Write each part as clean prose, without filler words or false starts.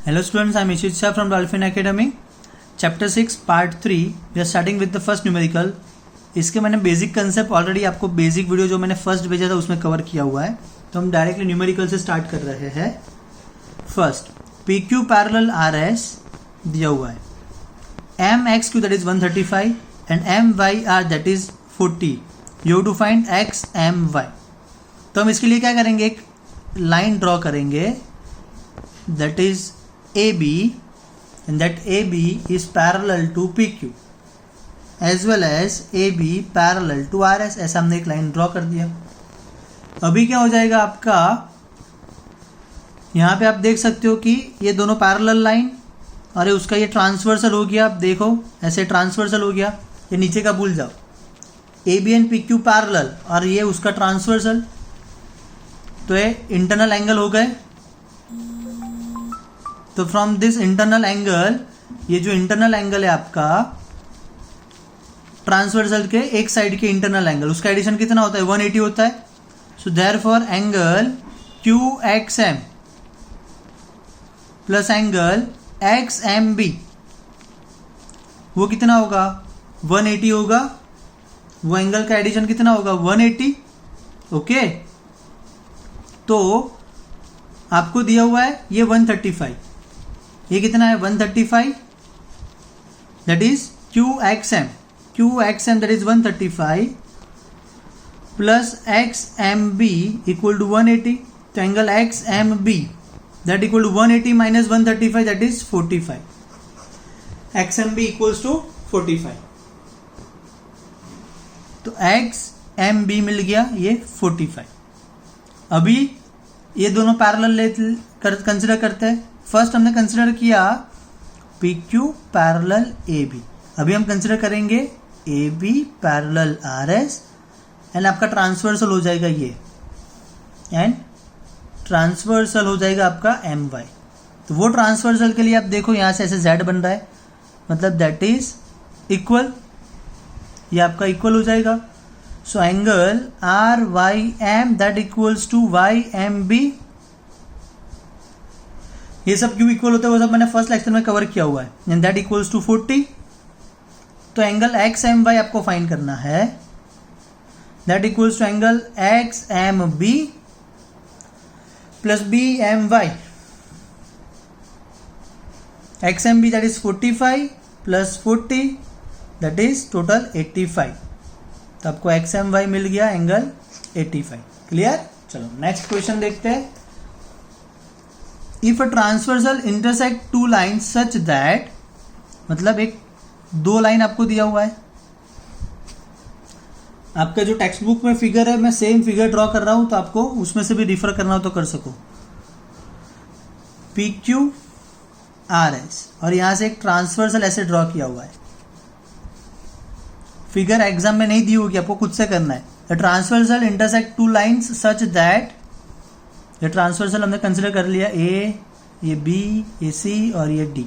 Hello students, I am Ishit Shah from Dolphin Academy. Chapter 6 Part 3. We are starting with the first numerical. इसके मैंने basic concept already आपको basic video जो मैंने first भेजा था उसमें कवर किया हुआ है, तो हम डायरेक्टली न्यूमेरिकल से स्टार्ट कर रहे हैं. First P Q parallel R S दिया हुआ है, M X Q that is 135 and M Y R that is 40. You have to find X M Y. तो हम इसके लिए क्या करेंगे, एक लाइन ड्रॉ करेंगे that is AB and that AB is parallel to PQ as well as AB parallel to RS. ऐसा हमने एक लाइन ड्रॉ कर दिया. अभी क्या हो जाएगा आपका, यहाँ पे आप देख सकते हो कि ये दोनों पैरेलल लाइन और उसका ये ट्रांसवर्सल हो गया. आप देखो ऐसे ट्रांसवर्सल हो गया, ये नीचे का भूल जाओ. AB एंड PQ पैरेलल और ये उसका ट्रांसवर्सल, तो ये इंटरनल एंगल हो गए. तो फ्रॉम दिस इंटरनल एंगल, ये जो इंटरनल एंगल है आपका ट्रांसवर्सल के एक साइड के इंटरनल एंगल, उसका एडिशन कितना होता है, 180 होता है. सो therefore angle QXM plus angle XMB वो कितना होगा, 180 होगा. वो एंगल का एडिशन कितना होगा, 180. ओके, तो आपको दिया हुआ है ये 135, ये कितना है 135, that is QXM that is 135 plus XMB equal to 180. तो angle XMB that equal to 180 minus 135 that is 45. XMB equals to 45. तो XMB मिल गया ये 45. अभी ये दोनों पैरेलल कंसिडर करते हैं. फर्स्ट हमने कंसिडर किया PQ पैरेलल AB. अभी हम कंसिडर करेंगे AB पैरेलल RS एंड आपका ट्रांसवर्सल हो जाएगा ये, एंड ट्रांसवर्सल हो जाएगा आपका MY. तो वो ट्रांसवर्सल के लिए आप देखो यहाँ से ऐसे Z बन रहा है, मतलब दैट इज इक्वल, ये आपका इक्वल हो जाएगा. So angle RYM that equals to YMB. ये सब क्यों इक्वल होता है वो सब मैंने फर्स्ट लेक्चर में कवर किया हुआ है. And that equals to 40. तो एंगल XMY आपको फाइंड करना है, that equals to angle XMB plus BMY. XMB that is 45 plus 40 that is total 85. तो आपको XMY मिल गया एंगल 85. क्लियर. चलो नेक्स्ट क्वेश्चन देखते हैं. If a transversal intersect two line such that, मतलब एक दो लाइन आपको दिया हुआ है. आपका जो टेक्स्ट बुक में फिगर है, मैं सेम फिगर ड्रॉ कर रहा हूं, तो आपको उसमें से भी रिफर करना हो तो कर सको. PQ RS और यहां से एक ट्रांसवर्सल ऐसे ड्रॉ किया हुआ है. फिगर एग्जाम में नहीं दी होगी, आपको खुद से करना है. The transversal intersect two lines such that, ये ट्रांसवर्सल हमने कंसिडर कर लिया, A, ये B, ये C और ये D.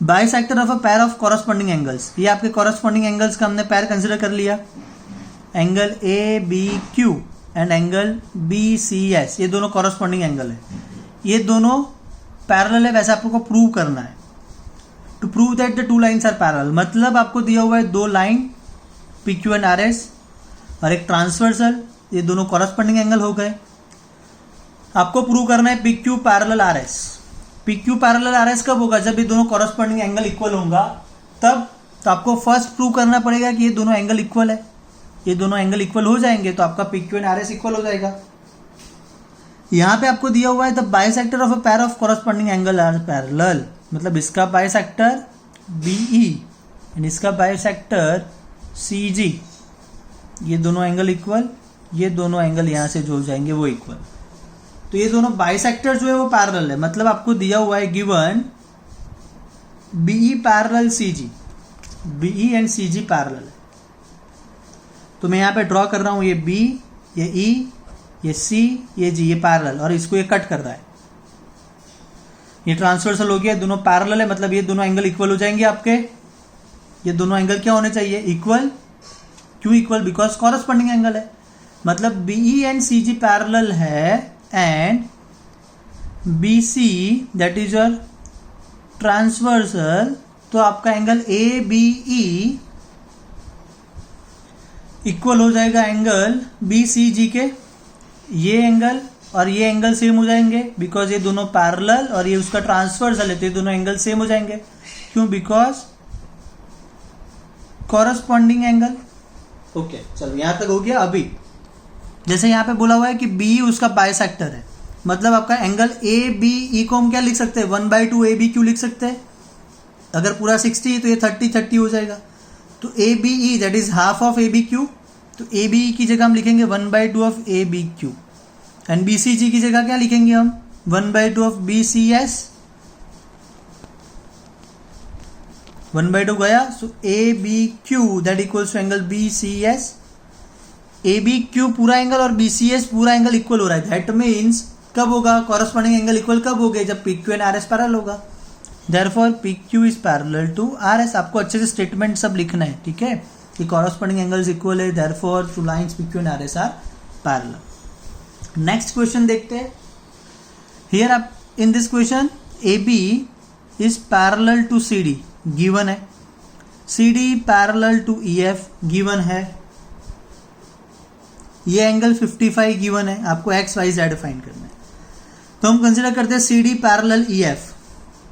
Bisector of a pair of corresponding angles, ये आपके कॉरस्पॉन्डिंग एंगल्स का हमने पेयर कंसिडर कर लिया. Angle ABQ and angle BCS, ये दोनों कॉरस्पॉन्डिंग एंगल है, ये दोनों पैरेलल है. वैसे आपको प्रूव करना है. To prove that the two lines are parallel, मतलब आपको दिया हुआ है दो लाइन PQ एंड RS और एक ट्रांसवर्सल, ये दोनों कॉरस्पॉन्डिंग एंगल हो गए. आपको प्रूव करना है PQ parallel RS. PQ parallel RS कब होगा, जब ये दोनों कॉरस्पॉन्डिंग एंगल इक्वल होगा तब. तो आपको फर्स्ट प्रूव करना पड़ेगा कि ये दोनों एंगल इक्वल है. ये दोनों एंगल इक्वल हो जाएंगे तो आपका PQ एंड RS इक्वल हो जाएगा. यहाँ पे आपको दिया हुआ है the bisector of a pair of corresponding angle are parallel, मतलब इसका बाइसेक्टर BE एंड इसका बाइसेक्टर CG, ये दोनों एंगल इक्वल, ये दोनों एंगल यहां से जो हो जाएंगे वो इक्वल. तो ये दोनों बाइसेक्टर जो है वो पैरेलल है, मतलब आपको दिया हुआ है given BE parallel CG, BE and CG parallel है. तो मैं यहां पे ड्रॉ कर रहा हूं, ये B, ये E, ये C, ये G, ये पैरेलल, और इसको ये कट कर रहा है. ये ट्रांसवर्सल हो गया, दोनों पैरेलल है, मतलब ये दोनों एंगल इक्वल हो जाएंगे आपके. ये दोनों एंगल क्या होने चाहिए, इक्वल. क्यों इक्वल, बिकॉज कॉरस्पॉन्डिंग एंगल है. मतलब BE एंड CG पैरेलल है and B C that is your transversal, तो आपका angle A B E equal हो जाएगा एंगल बी सी जी के। ये एंगल और ये एंगल सेम हो जाएंगे बिकॉज ये दोनों पैरेलल और ये उसका ट्रांसवर्सल है, तो ये दोनों एंगल सेम हो जाएंगे। क्यों? Because corresponding angle. ओके चलो यहां तक हो गया। अभी जैसे यहां पे बोला हुआ है कि बी उसका बाइसेक्टर है, मतलब आपका एंगल ए बी ई को हम क्या लिख सकते हैं? 1/2 ए बी क्यू लिख सकते हैं। अगर पूरा 60 है तो ये 30 हो जाएगा। तो A B E that is half of A B Q, तो ए बी ई की जगह हम लिखेंगे 1/2 of A B Q, and B C G की जगह क्या लिखेंगे हम? 1/2 ऑफ बी सी एस। 1/2 गया, so A B Q that equals to angle B C S. A B Q पूरा एंगल और बी सी एस पूरा एंगल इक्वल हो रहा है। दैट मीन्स कब होगा कॉरस्पॉन्डिंग एंगल इक्वल? कब हो गए? जब P Q and R S parallel होगा। Therefore P Q is parallel to R S. आपको अच्छे से स्टेटमेंट सब लिखना है, ठीक है, कि कॉरस्पॉन्डिंग एंगल्स इक्वल है, therefore two lines P Q and R S are parallel. Next question देखते हैं। हियर आप in this question A B is parallel to C D given है, C D parallel to E F given है, ये angle 55 given है, आपको x Y Z find करना है। तो हम कंसिडर करते हैं C D parallel E F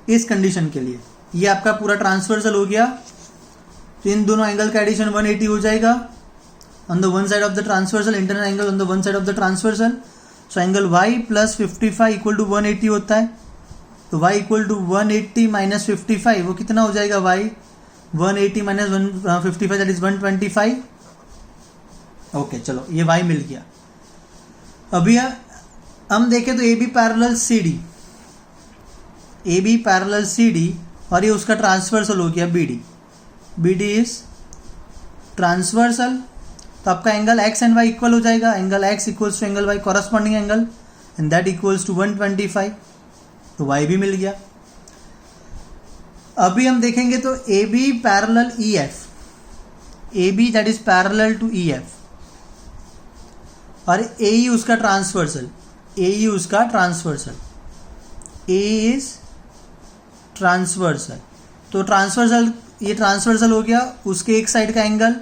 इस कंडीशन के लिए। ये आपका पूरा ट्रांसवर्सल हो गया, तो इन दोनों एंगल का एडिशन 180 हो जाएगा on the one side of the transversal, internal angle on the one side of the transversal. So angle y plus 55 equal to 180 होता है। तो y इक्वल टू 180 माइनस 55, वो कितना हो जाएगा? y 180 minus 55 that is 125। Okay चलो ये y मिल गया। अभी हम देखें तो A B parallel C D, A B parallel C D, और ये उसका ट्रांसवर्सल हो गया B D. B D is transversal, तो आपका angle X and Y equal हो जाएगा। Angle X equals to angle Y corresponding angle, and that equals to 125। तो वाई भी मिल गया। अभी हम देखेंगे तो A B parallel E F, A B that is parallel to E F, और ए ई उसका ट्रांसवर्सल, ए ई उसका ट्रांसवर्सल, ए इज ट्रांसवर्सल। तो ट्रांसवर्सल, ये ट्रांसवर्सल हो गया, उसके एक साइड का एंगल,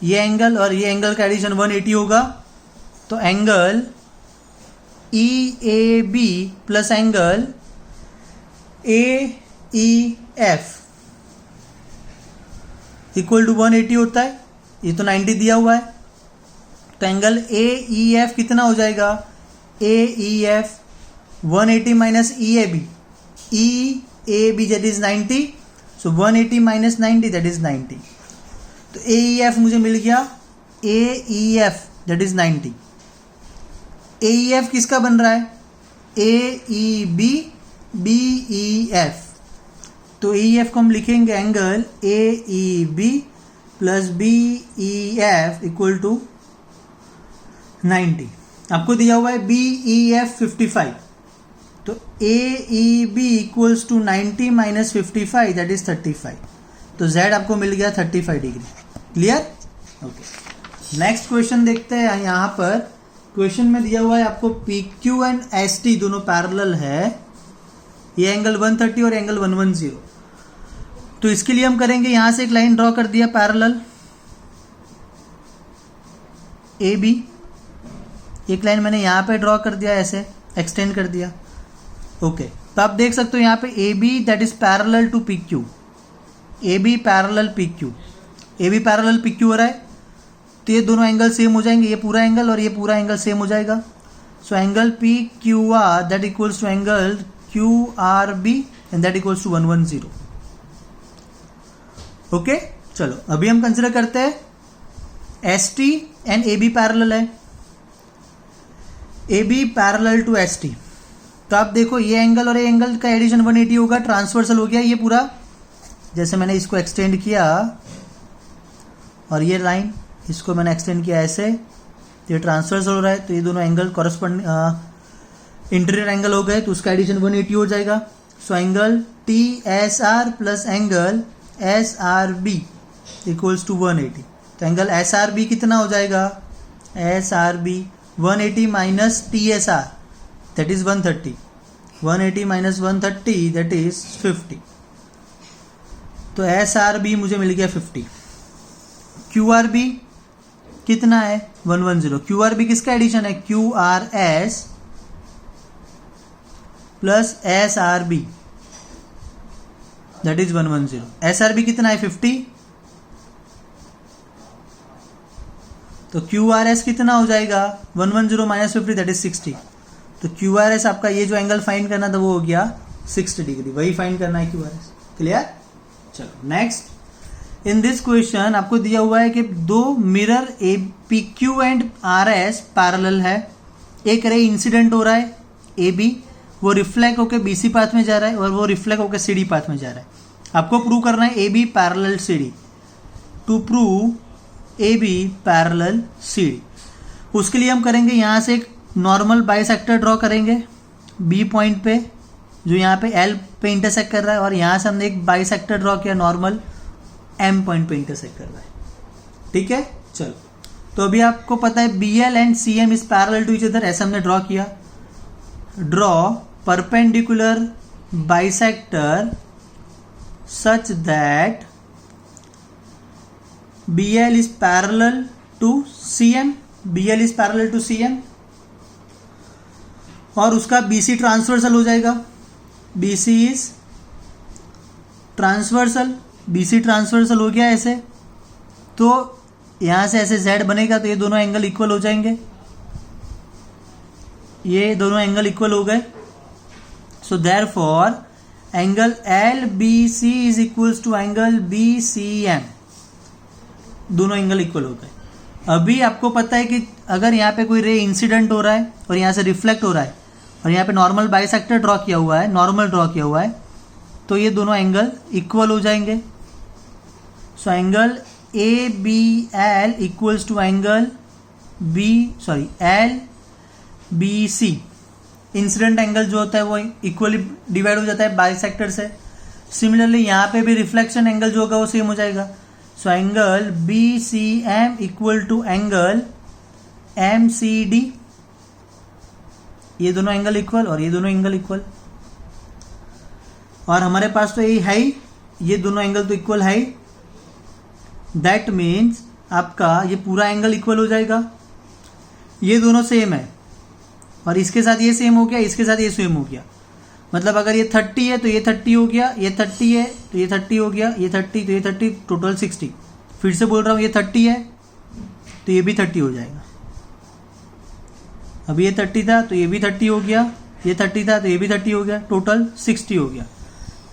ये एंगल और ये एंगल का एडिशन 180 होगा। तो angle E A B plus angle A E F equal to 180 होता है। ये तो 90 दिया हुआ है, तो एंगल ए ई एफ कितना हो जाएगा? A E F 180 minus E A B, E A B that is 90, so 180 minus 90 that is 90। तो ए ई एफ मुझे मिल गया, A E F that is 90। A E F किसका बन रहा है? A E B B E F. तो A E F को हम लिखेंगे angle A E B plus B E F equal to 90। आपको दिया हुआ है बी ई एफ 55, तो A E B equals to 90 minus 55 that is 35। तो z आपको मिल गया 35 degree. Clear? Okay next question देखते हैं। यहाँ पर क्वेश्चन में दिया हुआ है आपको P Q and S T दोनों पैरेलल है, ये एंगल 130 और एंगल 110। तो इसके लिए हम करेंगे, यहां से एक लाइन ड्रॉ कर दिया पैरेलल ए बी, एक लाइन मैंने यहां पे ड्रॉ कर दिया, ऐसे एक्सटेंड कर दिया। ओके तो आप देख सकते हो यहाँ पे A B that is parallel to P Q, A B parallel P Q, A B parallel P Q हो रहा है, तो ये दोनों एंगल सेम हो जाएंगे, ये पूरा एंगल और ये पूरा एंगल सेम हो जाएगा। So angle P Q R that equals to angle Q R B and that equals to 110। Okay चलो अभी हम कंसिडर करते हैं S T and A B parallel है, A B parallel to S T. तो आप देखो ये एंगल और ये एंगल का एडिशन 180 होगा, ट्रांसवर्सल हो गया ये पूरा, जैसे मैंने इसको एक्सटेंड किया और ये लाइन इसको मैंने एक्सटेंड किया ऐसे, ये ट्रांसवर्सल हो रहा है, तो ये दोनों एंगल कॉरस्पॉन्ड इंटीरियर एंगल हो गए, तो उसका एडिशन 180 हो जाएगा। So angle T S R plus angle S R B equals to 180। तो एंगल एस आर बी कितना हो जाएगा? S R B 180 minus T S R that is 130, 180 minus 130 that is 50। तो SRB मुझे मिल गया 50। QRB कितना है 110। QRB किसका एडिशन है QRS plus SRB that is 110। SRB कितना है 50। तो QRS कितना हो जाएगा 110 माइनस 50 दैट इज 60। तो QRS आपका ये जो एंगल फाइंड करना था वो हो गया 60 डिग्री, वही फाइंड करना है QRS। क्लियर। चलो नेक्स्ट, इन दिस क्वेश्चन आपको दिया हुआ है कि दो mirror PQ and RS parallel है। एक रे इंसिडेंट हो रहा है AB, वो रिफ्लेक्ट होकर BC पाथ में जा रहा है और वो रिफ्लेक्ट होकर CD पाथ में जा रहा है। आपको प्रूव करना है AB parallel CD। To prove AB parallel CD, उसके लिए हम करेंगे यहाँ से एक नॉर्मल बाइसेक्टर ड्रॉ करेंगे B पॉइंट पे, जो यहाँ पे L पे इंटरसेक्ट कर रहा है, और यहाँ से हमने एक बाइसेक्टर ड्रॉ किया नॉर्मल M पॉइंट पे इंटरसेक्ट कर रहा है। ठीक है। चलो, तो अभी आपको पता है BL and CM is parallel to each other, ऐसा हमने ड्रॉ किया। Draw perpendicular bisector such that BL is parallel to CM, BL is parallel to CM, और उसका BC ट्रांसवर्सल हो जाएगा। BC is transversal, BC transversal हो गया ऐसे, तो यहां से ऐसे Z बनेगा, तो ये दोनों एंगल इक्वल हो जाएंगे, ये दोनों एंगल इक्वल हो गए। So therefore angle LBC is equals to angle BCM, दोनों एंगल इक्वल हो गए। अभी आपको पता है कि अगर यहाँ पे कोई रे इंसिडेंट हो रहा है और यहाँ से रिफ्लेक्ट हो रहा है और यहाँ पे नॉर्मल बाइसेक्टर ड्रॉ किया हुआ है, नॉर्मल ड्रॉ किया हुआ है, तो ये दोनों एंगल इक्वल हो जाएंगे। So angle ABL equals to angle LBC। Incident angle जो होता है वो इक्वली डिवाइड हो जाता है बाइसेक्टर से। सिमिलरली यहाँ पे भी रिफ्लेक्शन एंगल जो होगा वो सेम हो जाएगा। So angle BCM equal to angle MCD, ये दोनों एंगल इक्वल और ये दोनों एंगल इक्वल, और हमारे पास तो ये है ही, ये दोनों एंगल तो इक्वल है ही। दैट मीन्स आपका ये पूरा एंगल इक्वल हो जाएगा। ये दोनों सेम है और इसके साथ ये सेम हो गया, इसके साथ ये सेम हो गया। मतलब अगर ये 30 है तो ये 30 हो गया, ये 30 है तो ये 30 हो गया, ये 30 तो ये 30, टोटल 60। फिर से बोल रहा हूँ, ये 30 है तो ये भी 30 हो जाएगा। अभी ये 30 था तो ये भी 30 हो गया, ये 30 था तो ये भी 30 हो गया, टोटल 60 हो गया।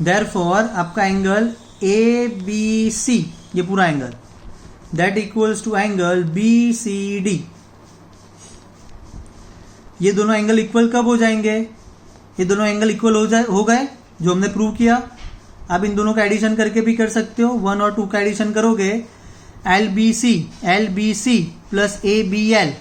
देयरफॉर आपका एंगल ABC, ये पूरा angle, that equals to angle BCD। ये दोनों एंगल इक्वल कब हो जाएंगे? ये दोनों एंगल इक्वल हो गए जो हमने प्रूव किया। आप इन दोनों का एडिशन करके भी कर सकते हो। 1 और 2 का एडिशन करोगे, LBC plus ABL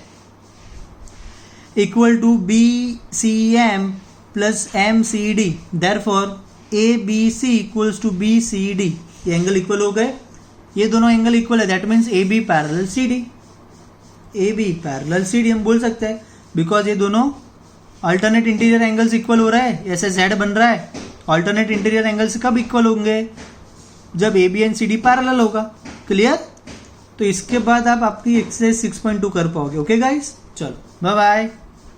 equal to BCM plus MCD। Therefore ABC equals to BCD। ये एंगल इक्वल हो गए, ये दोनों एंगल इक्वल है, that means AB parallel CD। AB parallel CD हम बोल सकते हैं बिकॉज ये दोनों अल्टरनेट इंटीरियर एंगल्स इक्वल हो रहा है, ऐसे Z बन रहा है। अल्टरनेट इंटीरियर एंगल्स कब इक्वल होंगे? जब AB एंड CD पैरेलल होगा। क्लियर? तो इसके बाद आप आपकी एक्सरसाइज 6.2 कर पाओगे। ओके गाइस, चलो बाय बाय।